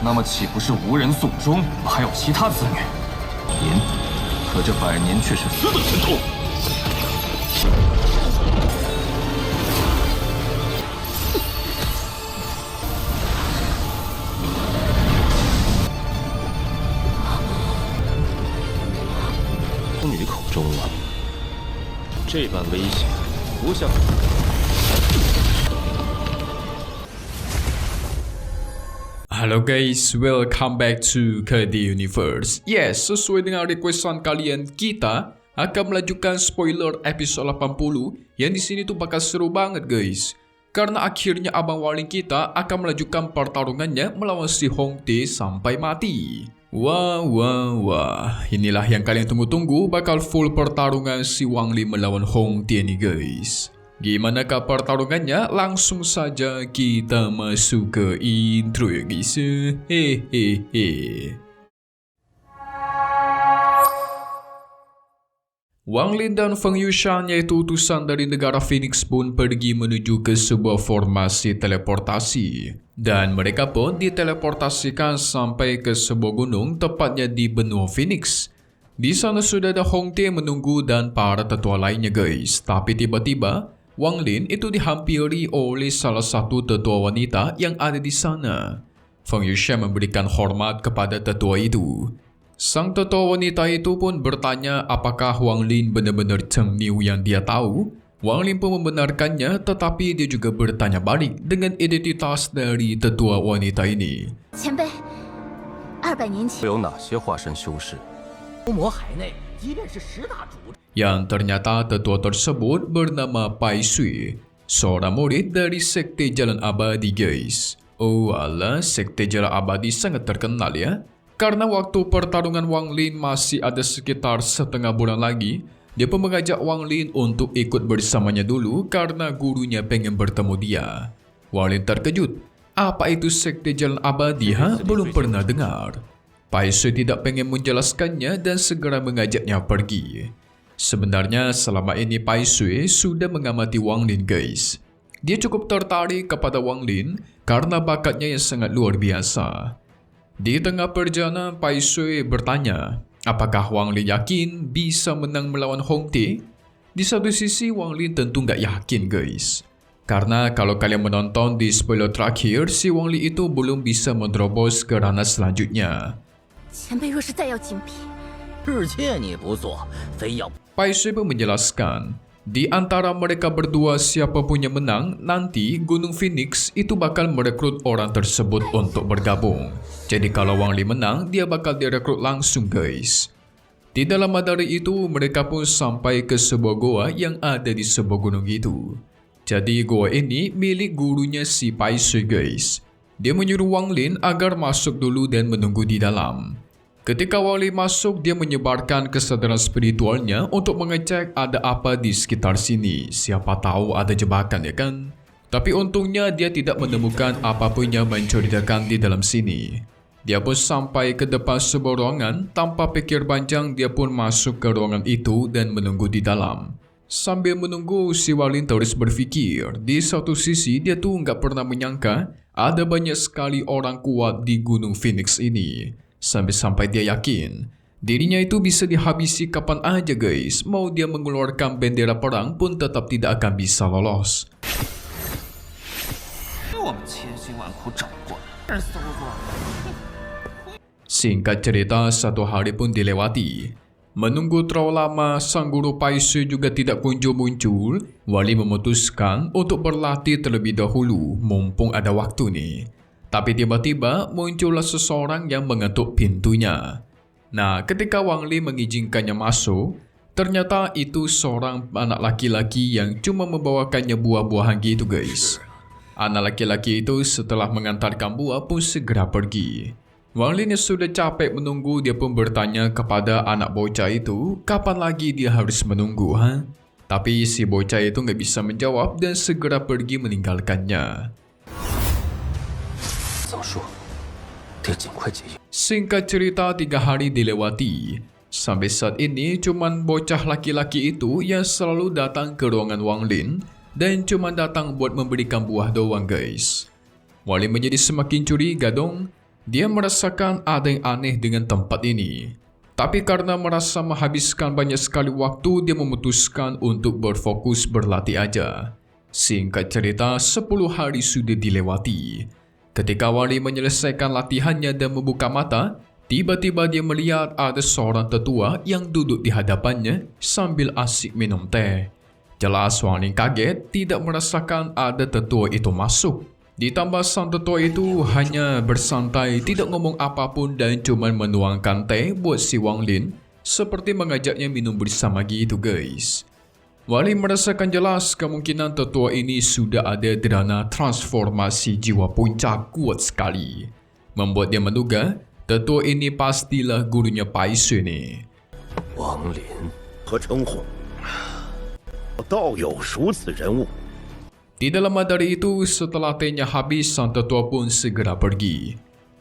那么岂不是无人送终？还有其他子女？银，可这百年却是死的神通。女口中啊，这般危险，不像。Halo guys, welcome back to KD Universe. Yes, sesuai dengan requestan kalian, kita akan melanjutkan spoiler episode 80 yang di sini tuh bakal seru banget guys. Karena akhirnya Abang Wanglin kita akan melanjutkan pertarungannya melawan si Hongtae sampai mati. Wah, inilah yang kalian tunggu-tunggu, bakal full pertarungan si Wanglin melawan Hongtae nih guys. Gimanakah pertarungannya? Langsung saja kita masuk ke intro ya guys. Wanglin dan Feng Yuxian, yaitu utusan dari negara Phoenix, pun pergi menuju ke sebuah formasi teleportasi. Dan mereka pun diteleportasikan sampai ke sebuah gunung, tepatnya di benua Phoenix. Di sana sudah ada Hongtae menunggu dan para tetua lainnya guys. Tapi tiba-tiba Wanglin itu dihampiri oleh salah satu tetua wanita yang ada di sana. Feng Yuxian memberikan hormat kepada tetua itu. Sang tetua wanita itu pun bertanya apakah Wanglin benar-benar Cheng Niu yang dia tahu. Wanglin pun membenarkannya, tetapi dia juga bertanya balik dengan identitas dari tetua wanita ini. 前辈，200年前有哪些化身修士？ 魔海内，即便是10大主， Yang ternyata tetua tersebut bernama Pai Sui, seorang murid dari Sekte Jalan Abadi guys. Oh alah, Sekte Jalan Abadi sangat terkenal ya. Karena waktu pertarungan Wanglin masih ada sekitar setengah bulan lagi, dia pun mengajak Wanglin untuk ikut bersamanya dulu karena gurunya pengen bertemu dia. Wanglin terkejut. Apa itu Sekte Jalan Abadi ha? Belum pernah dengar. Pai Sui tidak pengen menjelaskannya dan segera mengajaknya pergi. Sebenarnya selama ini Pai Sui sudah mengamati Wanglin guys. Dia cukup tertarik kepada Wanglin karena bakatnya yang sangat luar biasa. Di tengah perjalanan Pai Sui bertanya, apakah Wanglin yakin bisa menang melawan Hongtae? Di satu sisi Wanglin tentu nggak yakin guys. Karena kalau kalian menonton di spoiler terakhir, si Wanglin itu belum bisa menerobos ke ranah selanjutnya. 前辈若是再要精辟， 日妾你不做，非要 Pai Sui pun menjelaskan, di antara mereka berdua siapapun yang menang, nanti Gunung Phoenix itu bakal merekrut orang tersebut untuk bergabung. Jadi kalau Wanglin menang, dia bakal direkrut langsung guys. Tidak lama dari itu, mereka pun sampai ke sebuah goa yang ada di sebuah gunung itu. Jadi goa ini milik gurunya si Pai Sui guys. Dia menyuruh Wanglin agar masuk dulu dan menunggu di dalam. Ketika Wanglin masuk, dia menyebarkan kesadaran spiritualnya untuk mengecek ada apa di sekitar sini. Siapa tahu ada jebakan ya kan? Tapi untungnya dia tidak menemukan apapun yang mencurigakan di dalam sini. Dia pun sampai ke depan sebuah ruangan. Tanpa pikir panjang, dia pun masuk ke ruangan itu dan menunggu di dalam. Sambil menunggu, si Wanglin terus berpikir. Di satu sisi, dia tuh nggak pernah menyangka ada banyak sekali orang kuat di Gunung Phoenix ini. Sampai-sampai dia yakin dirinya itu bisa dihabisi kapan aja guys. Mau dia mengeluarkan bendera perang pun tetap tidak akan bisa lolos. Singkat cerita, satu hari pun dilewati. Menunggu terlalu lama, sang guru Pai Sui juga tidak kunjung muncul. Wanglin memutuskan untuk berlatih terlebih dahulu, mumpung ada waktu nih. Tapi tiba-tiba muncullah seseorang yang mengetuk pintunya. Nah, ketika Wanglin mengizinkannya masuk, ternyata itu seorang anak laki-laki yang cuma membawakannya buah-buahan gitu guys. Anak laki-laki itu setelah mengantarkan buah pun segera pergi. Wanglin yang sudah capek menunggu, dia pun bertanya kepada anak bocah itu, kapan lagi dia harus menunggu ha? Tapi si bocah itu nggak bisa menjawab dan segera pergi meninggalkannya. Singkat cerita, 3 hari dilewati. Sampai saat ini cuman bocah laki-laki itu yang selalu datang ke ruangan Wanglin dan cuman datang buat memberikan buah doang guys. Wanglin menjadi semakin curiga dong. Dia merasakan ada yang aneh dengan tempat ini. Tapi karena merasa menghabiskan banyak sekali waktu, dia memutuskan untuk berfokus berlatih aja. Singkat cerita, 10 hari sudah dilewati. Ketika Wang Lin menyelesaikan latihannya dan membuka mata, tiba-tiba dia melihat ada seorang tetua yang duduk di hadapannya sambil asyik minum teh. Jelas Wang Lin kaget tidak merasakan ada tetua itu masuk. Ditambah sang tetua itu hanya bersantai, tidak ngomong apapun dan cuma menuangkan teh buat si Wang Lin, seperti mengajaknya minum bersama gitu guys. Wang Lin merasakan jelas kemungkinan tetua ini sudah ada dana transformasi jiwa puncak kuat sekali. Membuat dia menduga, tetua ini pastilah gurunya Pai Sui ni. 王林，何称呼？道有如此人物。 Tidak lama dari itu, setelah tehnya habis, sang tetua pun segera pergi.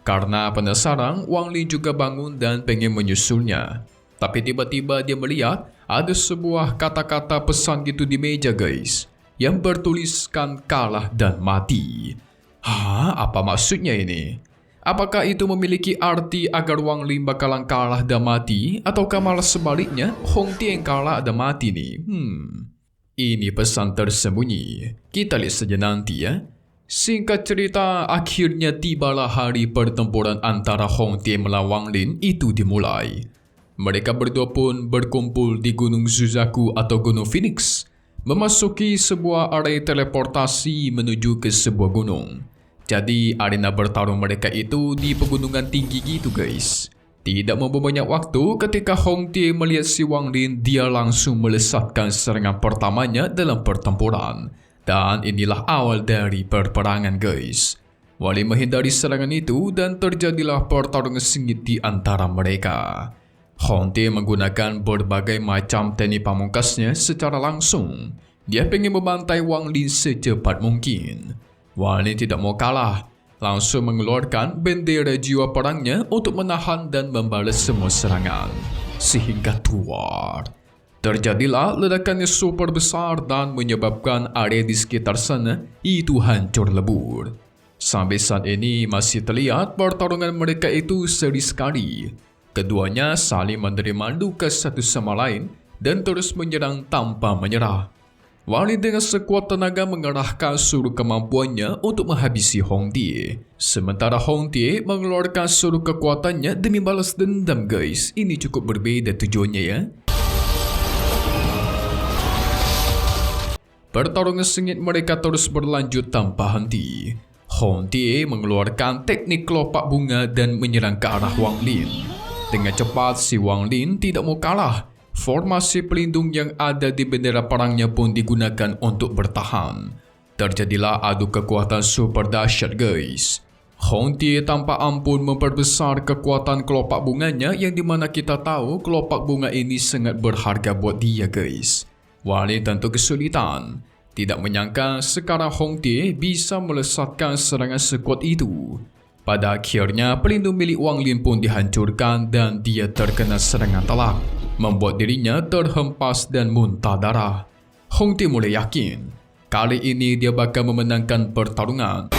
Karena penasaran, Wang Lin juga bangun dan pengen menyusulnya. Tapi tiba-tiba dia melihat ada sebuah kata-kata pesan gitu di meja guys, yang bertuliskan kalah dan mati. Hah? Apa maksudnya ini? Apakah itu memiliki arti agar Wang Lin bakalan kalah dan mati? Ataukah malah sebaliknya, Hong Tie yang kalah dan mati nih? Ini pesan tersembunyi. Kita lihat saja nanti ya. Singkat cerita, akhirnya tibalah hari pertempuran antara Hong Tie melawan Wang Lin itu dimulai. Mereka berdua pun berkumpul di Gunung Zuzaku atau Gunung Phoenix, memasuki sebuah area teleportasi menuju ke sebuah gunung. Jadi arena bertarung mereka itu di pegunungan tinggi gitu guys. Tidak membuang banyak waktu, ketika Hong Tie melihat si Wang Lin, dia langsung melesatkan serangan pertamanya dalam pertempuran. Dan inilah awal dari perperangan guys. Wang Lin menghindari serangan itu dan terjadilah pertarungan sengit di antara mereka. Hong Tie menggunakan berbagai macam teknik pamungkasnya secara langsung. Dia ingin membantai Wang Lin secepat mungkin. Wang Lin tidak mau kalah. Langsung mengeluarkan bendera jiwa perangnya untuk menahan dan membalas semua serangan. Sehingga tuar. Terjadilah ledakan yang super besar dan menyebabkan area di sekitar sana itu hancur lebur. Sampai saat ini masih terlihat pertarungan mereka itu seri sekali. Keduanya saling menerima luka satu sama lain dan terus menyerang tanpa menyerah. Wang Lin dengan sekuat tenaga mengerahkan seluruh kemampuannya untuk menghabisi Hong Tie. Sementara Hong Tie mengeluarkan seluruh kekuatannya demi balas dendam guys. Ini cukup berbeza tujuannya ya. Pertarungan sengit mereka terus berlanjut tanpa henti. Hong Tie mengeluarkan teknik kelopak bunga dan menyerang ke arah Wang Lin. Dengan cepat si Wang Lin tidak mau kalah. Formasi pelindung yang ada di bendera perangnya pun digunakan untuk bertahan. Terjadilah adu kekuatan super dahsyat guys. Hong Tie tanpa ampun memperbesar kekuatan kelopak bunganya, yang dimana kita tahu kelopak bunga ini sangat berharga buat dia guys. Wang Lin tentu kesulitan. Tidak menyangka sekarang Hong Tie bisa melesatkan serangan sekuat itu. Pada akhirnya pelindung milik Wang Lin pun dihancurkan dan dia terkena serangan telak, membuat dirinya terhempas dan muntah darah. Hong Tie mulai yakin kali ini dia bakal memenangkan pertarungan.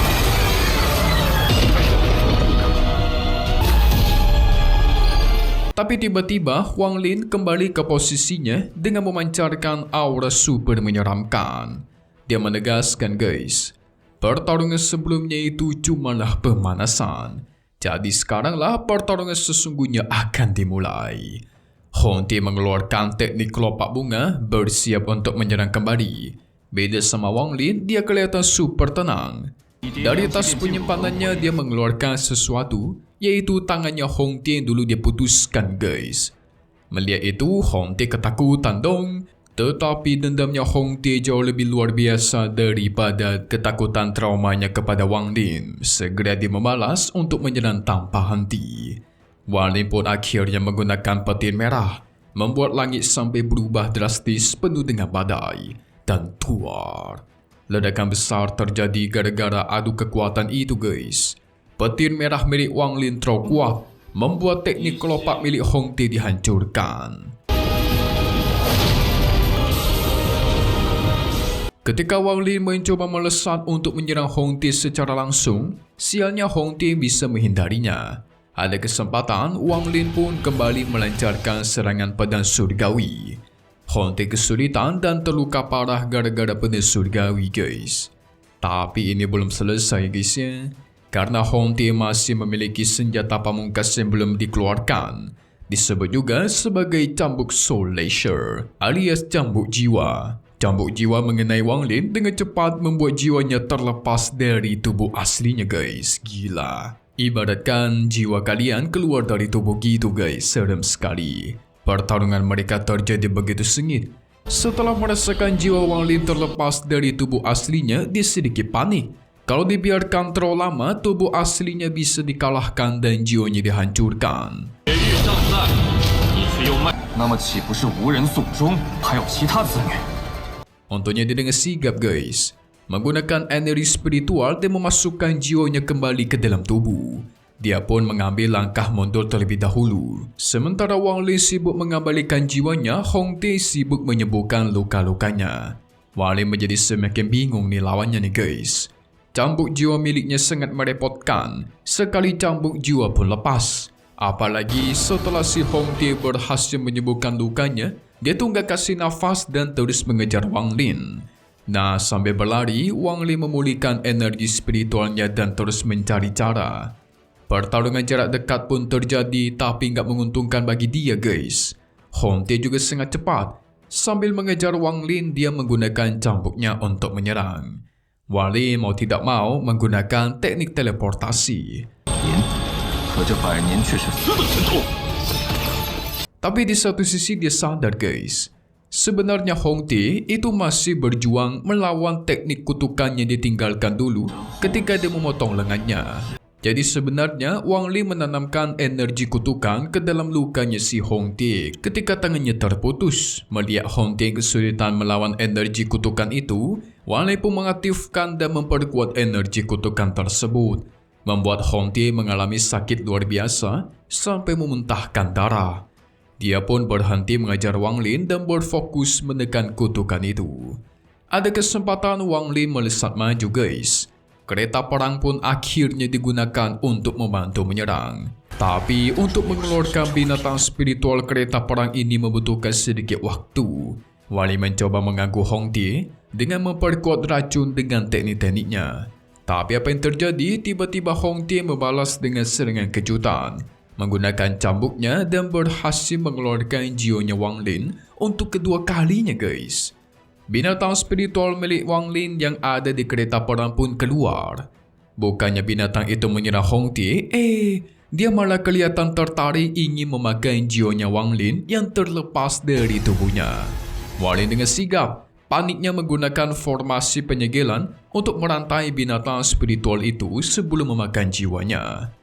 Tapi tiba-tiba Wang Lin kembali ke posisinya dengan memancarkan aura super menyeramkan. Dia menegaskan guys, pertarungan sebelumnya itu cumalah pemanasan. Jadi sekaranglah pertarungan sesungguhnya akan dimulai. Hong Tie mengeluarkan teknik kelopak bunga, bersiap untuk menyerang kembali. Beda sama Wang Lin, dia kelihatan super tenang. Dari tas penyimpanannya dia mengeluarkan sesuatu, yaitu tangannya Hong Tie yang dulu dia putuskan guys. Melihat itu Hong Tie ketakutan dong. Tetapi dendamnya Hong Tie jauh lebih luar biasa daripada ketakutan traumanya kepada Wang Lin. Segera dia membalas untuk menyerang tanpa henti. Wang Lin pun akhirnya menggunakan petir merah, membuat langit sampai berubah drastis penuh dengan badai. Dan tuar. Ledakan besar terjadi gara-gara adu kekuatan itu guys. Petir merah milik Wang Lin terlalu kuat, membuat teknik kelopak milik Hong Tie dihancurkan. Ketika Wang Lin mencoba melesat untuk menyerang Hong Tie secara langsung, Sialnya Hong Tie bisa menghindarinya. Ada kesempatan, Wang Lin pun kembali melancarkan serangan pedang surgawi. Hong Tie kesulitan dan terluka parah gara-gara pedang surgawi guys. Tapi ini belum selesai guys ya. Karena Hong Tie masih memiliki senjata pamungkas yang belum dikeluarkan. Disebut juga sebagai cambuk Soul Lasher alias cambuk jiwa. Cambuk jiwa mengenai Wang Lin dengan cepat membuat jiwanya terlepas dari tubuh aslinya guys. Gila. Ibaratkan jiwa kalian keluar dari tubuh gitu guys. Serem sekali. Pertarungan mereka terjadi begitu sengit. Setelah merasakan jiwa Wang Lin terlepas dari tubuh aslinya, dia sedikit panik. Kalau dibiarkan terlalu lama, tubuh aslinya bisa dikalahkan dan jiwanya dihancurkan. 那么岂不是无人送终，还有其他子女？ Untungnya dia dengan sigap guys, menggunakan energi spiritual dan memasukkan jiwanya kembali ke dalam tubuh. Dia pun mengambil langkah mundur terlebih dahulu. Sementara Wang Lin sibuk mengembalikan jiwanya, Hong Tie sibuk menyembuhkan luka-lukanya. Wang Lin menjadi semakin bingung nih lawannya nih guys. Cambuk jiwa miliknya sangat merepotkan. Sekali cambuk jiwa pun lepas. Apalagi setelah si Hong Tie berhasil menyembuhkan lukanya, dia tuh nggak kasih nafas dan terus mengejar Wang Lin. Nah, sambil berlari, Wang Lin memulihkan energi spiritualnya dan terus mencari cara. Pertarungan jarak dekat pun terjadi tapi nggak menguntungkan bagi dia guys. Hong Tie juga sangat cepat. Sambil mengejar Wang Lin, dia menggunakan cambuknya untuk menyerang. Wang Lin mau tidak mau menggunakan teknik teleportasi. 可这百年却是死的疼痛。 Tapi di satu sisi dia sadar guys, sebenarnya Hong Tie itu masih berjuang melawan teknik kutukan yang ditinggalkan dulu ketika dia memotong lengannya. Jadi sebenarnya Wang Lin menanamkan energi kutukan ke dalam lukanya si Hong Tie ketika tangannya terputus. Melihat Hong Tie kesulitan melawan energi kutukan itu, Wang Lin pun mengaktifkan dan memperkuat energi kutukan tersebut, membuat Hong Tie mengalami sakit luar biasa sampai memuntahkan darah. Dia pun berhenti mengajar Wang Lin dan berfokus menekan kutukan itu. Ada kesempatan Wang Lin melesat maju guys. Kereta perang pun akhirnya digunakan untuk membantu menyerang. Tapi untuk mengeluarkan binatang spiritual kereta perang ini membutuhkan sedikit waktu. Wang Lin mencoba mengganggu Hong Tie dengan memperkuat racun dengan teknik-tekniknya. Tapi apa yang terjadi? Tiba-tiba Hong Tie membalas dengan serangan kejutan, menggunakan cambuknya dan berhasil mengeluarkan jiwanya Wang Lin untuk kedua kalinya guys. Binatang spiritual milik Wang Lin yang ada di kereta perang pun keluar. Bukannya binatang itu menyerang Hong Tie, dia malah kelihatan tertarik ingin memakan jiwanya Wang Lin yang terlepas dari tubuhnya. Wang Lin dengan sigap, paniknya menggunakan formasi penyegelan untuk merantai binatang spiritual itu sebelum memakan jiwanya.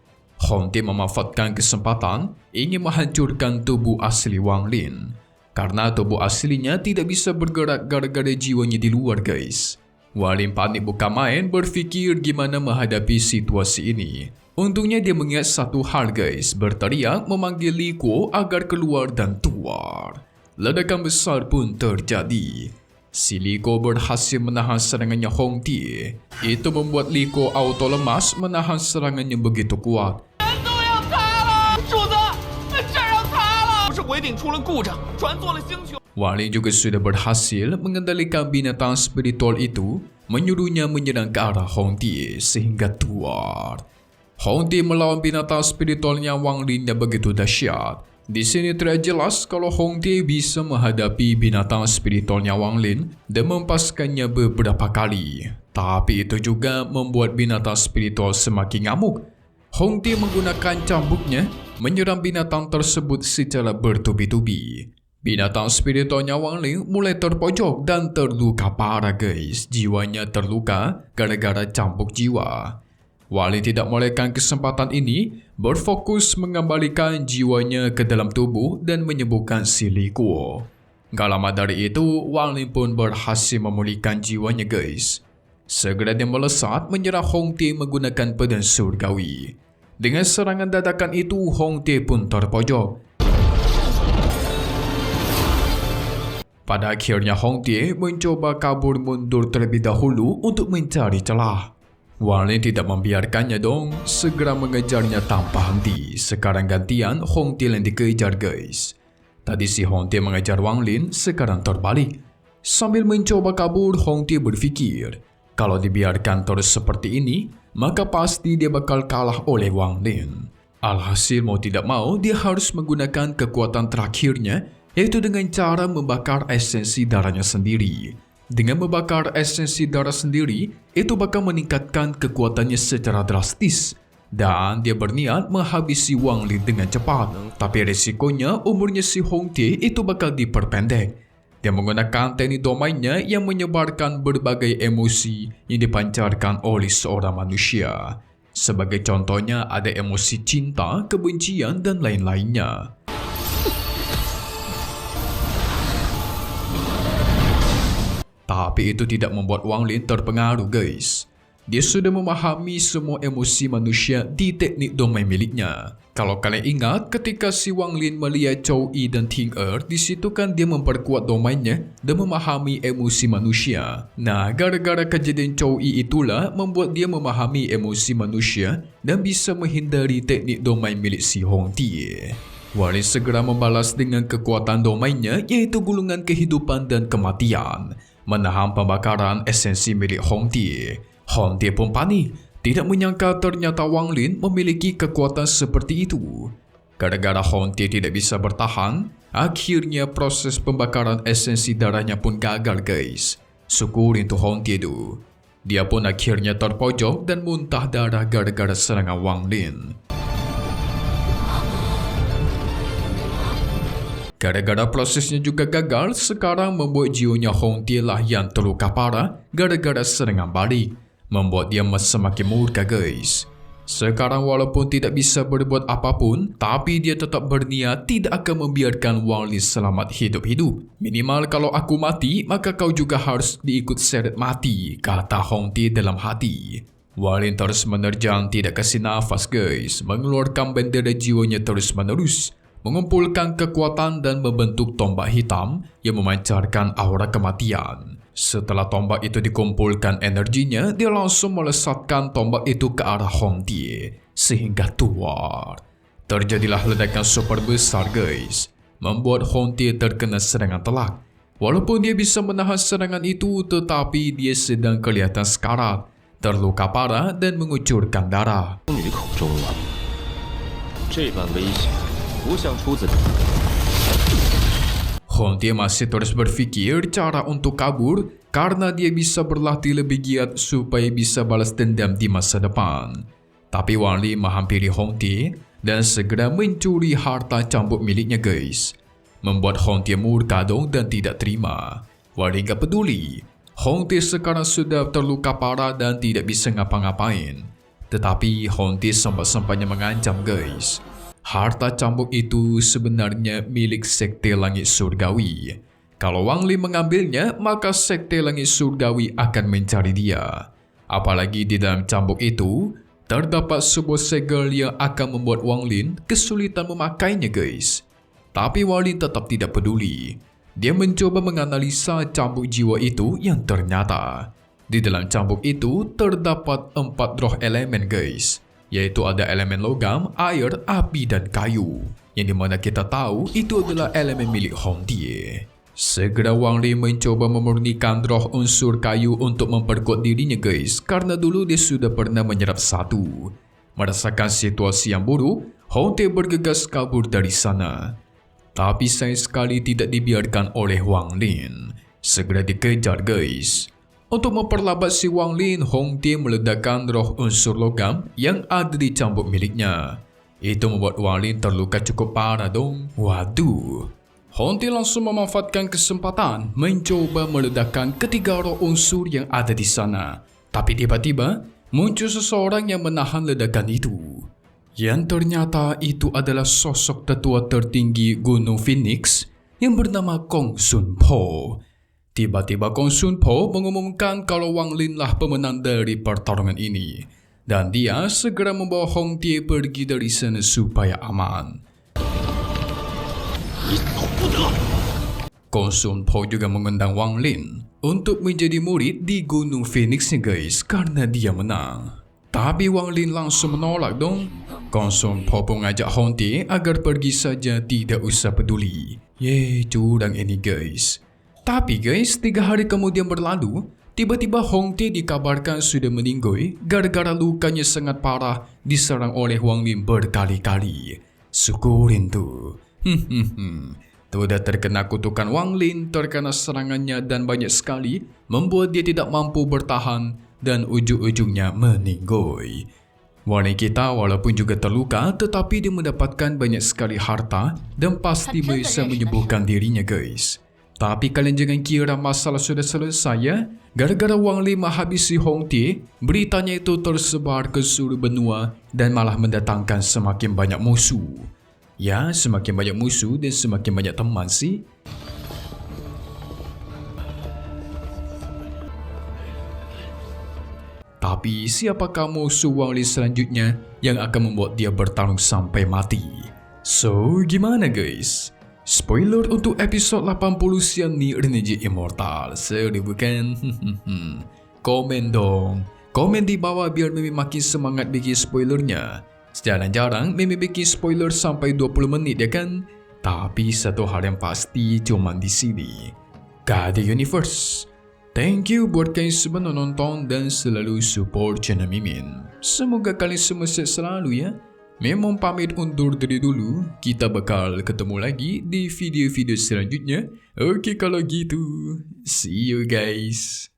Hong Tie memanfaatkan kesempatan ingin menghancurkan tubuh asli Wang Lin. Karena tubuh aslinya tidak bisa bergerak gara-gara jiwanya di luar guys. Wang Lin panik bukan main, berfikir gimana menghadapi situasi ini. Untungnya dia mengingat satu hal guys, berteriak memanggil Li Kuo agar keluar dan tuar. Ledakan besar pun terjadi. Si Li Kuo berhasil menahan serangannya Hong Tie. Itu membuat Li Kuo auto lemas menahan serangannya begitu kuat. Wang Lin juga sudah berhasil mengendalikan binatang spiritual itu, menyuruhnya menyerang ke arah Hong Tie sehingga tuar. Hong Tie melawan binatang spiritualnya Wang Lin yang begitu dahsyat. Di sini terlihat jelas kalau Hong Tie bisa menghadapi binatang spiritualnya Wang Lin dan mempaskannya beberapa kali. Tapi itu juga membuat binatang spiritual semakin ngamuk. Hong Tie menggunakan cambuknya menyerang binatang tersebut secara bertubi-tubi. Binatang spiritualnya Wang Lin mulai terpojok dan terluka parah guys. Jiwanya terluka gara-gara cambuk jiwa. Wang Lin tidak melewatkan kesempatan ini, berfokus mengembalikan jiwanya ke dalam tubuh dan menyembuhkan si Li Kuo. Gak lama dari itu, Wang Lin pun berhasil memulihkan jiwanya guys. Segera dia melesat menyerang Hong Tie menggunakan pedang surgawi. Dengan serangan dadakan itu, Hong Tie pun terpojok. Pada akhirnya Hong Tie mencoba kabur mundur terlebih dahulu untuk mencari celah. Wang Lin tidak membiarkannya dong, segera mengejarnya tanpa henti. Sekarang gantian Hong Tie yang dikejar guys. Tadi si Hong Tie mengejar Wang Lin, sekarang terbalik. Sambil mencoba kabur, Hong Tie berpikir, kalau dibiarkan terus seperti ini, maka pasti dia bakal kalah oleh Wang Lin. Alhasil mau tidak mau, dia harus menggunakan kekuatan terakhirnya, yaitu dengan cara membakar esensi darahnya sendiri. Dengan membakar esensi darah sendiri, itu bakal meningkatkan kekuatannya secara drastis. Dan dia berniat menghabisi Wang Lin dengan cepat. Tapi risikonya umurnya si Hong Tie itu bakal diperpendek. Dia menggunakan teknik domainnya yang menyebarkan berbagai emosi yang dipancarkan oleh seorang manusia. Sebagai contohnya ada emosi cinta, kebencian, dan lain-lainnya. Tapi itu tidak membuat Wang Lin terpengaruh guys. Dia sudah memahami semua emosi manusia di teknik domain miliknya. Kalau kalian ingat ketika si Wang Lin melihat Chou Yi dan Ting Er, di situ kan dia memperkuat domainnya dan memahami emosi manusia. Nah, gara-gara kejadian Chou Yi itulah membuat dia memahami emosi manusia dan bisa menghindari teknik domain milik si Hong Tie. Wang Lin segera membalas dengan kekuatan domainnya, yaitu gulungan kehidupan dan kematian, menahan pembakaran esensi milik Hong Tie. Hong Tie pun panik, tidak menyangka ternyata Wang Lin memiliki kekuatan seperti itu. Gara-gara Hong Tie tidak bisa bertahan, akhirnya proses pembakaran esensi darahnya pun gagal guys. Syukur untuk Hong Tie itu. Dia pun akhirnya terpojok dan muntah darah gara-gara serangan Wang Lin. Gara-gara prosesnya juga gagal, sekarang membuat jiwanya Hong Tie lah yang terluka parah gara-gara serangan balik. Membuat dia semakin murka guys. Sekarang walaupun tidak bisa berbuat apapun, tapi dia tetap berniat tidak akan membiarkan Wang Lin selamat hidup-hidup. Minimal kalau aku mati, maka kau juga harus diikut seret mati, kata Hong Tie dalam hati. Wang Lin terus menerjang, tidak kasih nafas guys, mengeluarkan bendera jiwanya terus-menerus, mengumpulkan kekuatan dan membentuk tombak hitam yang memancarkan aura kematian. Setelah tombak itu dikumpulkan energinya, dia langsung melesatkan tombak itu ke arah Hong Tie sehingga keluar. Terjadilah ledakan super besar guys, membuat Hong Tie terkena serangan telak. Walaupun dia bisa menahan serangan itu, tetapi dia sedang kelihatan sekarat, terluka parah dan mengucurkan darah. 女口中啊，这般危险，不像出自。 Hong Tie masih terus berfikir cara untuk kabur karena dia bisa berlatih lebih giat supaya bisa balas dendam di masa depan. Tapi Wang Lin menghampiri Hong Tie dan segera mencuri harta cambuk miliknya guys. Membuat Hong Tie murka dong dan tidak terima. Wang Lin gak peduli. Hong Tie sekarang sudah terluka parah dan tidak bisa ngapa-ngapain. Tetapi Hong Tie sempat-sempatnya mengancam guys. Harta cambuk itu sebenarnya milik Sekte Langit Surgawi. Kalau Wang Lin mengambilnya, maka Sekte Langit Surgawi akan mencari dia. Apalagi di dalam cambuk itu, terdapat sebuah segel yang akan membuat Wang Lin kesulitan memakainya guys. Tapi Wang Lin tetap tidak peduli. Dia mencoba menganalisa cambuk jiwa itu yang ternyata di dalam cambuk itu terdapat 4 roh elemen guys. Yaitu ada elemen logam, air, api, dan kayu. Yang dimana kita tahu itu adalah elemen milik Hong Tie. Segera Wang Lin mencoba memurnikan roh unsur kayu untuk memperkuat dirinya guys. Karena dulu dia sudah pernah menyerap satu. Merasakan situasi yang buruk, Hong Tie bergegas kabur dari sana. Tapi sayang sekali tidak dibiarkan oleh Wang Lin. Segera dikejar guys. Untuk memperlambat si Wang Lin, Hong Tie meledakkan roh unsur logam yang ada di cambuk miliknya. Itu membuat Wang Lin terluka cukup parah dong. Waduh. Hong Tie langsung memanfaatkan kesempatan mencoba meledakkan ketiga roh unsur yang ada di sana. Tapi tiba-tiba muncul seseorang yang menahan ledakan itu. Yang ternyata itu adalah sosok tetua tertinggi Gunung Phoenix yang bernama Kong Sun Po. Tiba-tiba Kong Sun Po mengumumkan kalau Wang Lin lah pemenang dari pertarungan ini. Dan dia segera membawa Hong Tie pergi dari sana supaya aman. Kong Sun Po juga mengundang Wang Lin. untuk menjadi murid di Gunung Phoenix guys karena dia menang. Tapi Wang Lin langsung menolak dong. Konsum Popo ngajak Hong Tae agar pergi saja, tidak usah peduli. Curang ini guys. Tapi guys, 3 hari kemudian berlalu, tiba-tiba Hong Tae dikabarkan sudah meninggal gara-gara lukanya sangat parah diserang oleh Wang Lin berkali-kali. Syukurin tuh. Sudah terkena kutukan Wang Lin, terkena serangannya dan banyak sekali membuat dia tidak mampu bertahan dan ujung-ujungnya meninggal. Wanita kita walaupun juga terluka tetapi dia mendapatkan banyak sekali harta dan pasti bisa menyembuhkan dirinya guys. Tapi kalian jangan kira masalah sudah selesai ya. Gara-gara Wang Lin menghabisi Hong Tae, beritanya itu tersebar ke seluruh benua dan malah mendatangkan semakin banyak musuh. Ya, semakin banyak musuh dan semakin banyak teman sih. Tapi siapakah musuh Wang Lin selanjutnya yang akan membuat dia bertarung sampai mati? So, gimana guys? Spoiler untuk episod 80 Xian Ni Renji Immortal. Seru bukan? Komen dong. Komen di bawah biar Mimi makin semangat bikin spoilernya. Jarang-jarang Mimi bikin spoiler sampai 20 menit ya kan? Tapi satu hal yang pasti cuma di sini. KD Universe. Thank you buat kalian semua nonton dan selalu support channel Mimin. Semoga kalian semua sehat selalu ya. Memang pamit undur diri dulu. Kita bakal ketemu lagi di video-video selanjutnya. Oke kalau gitu. See you guys.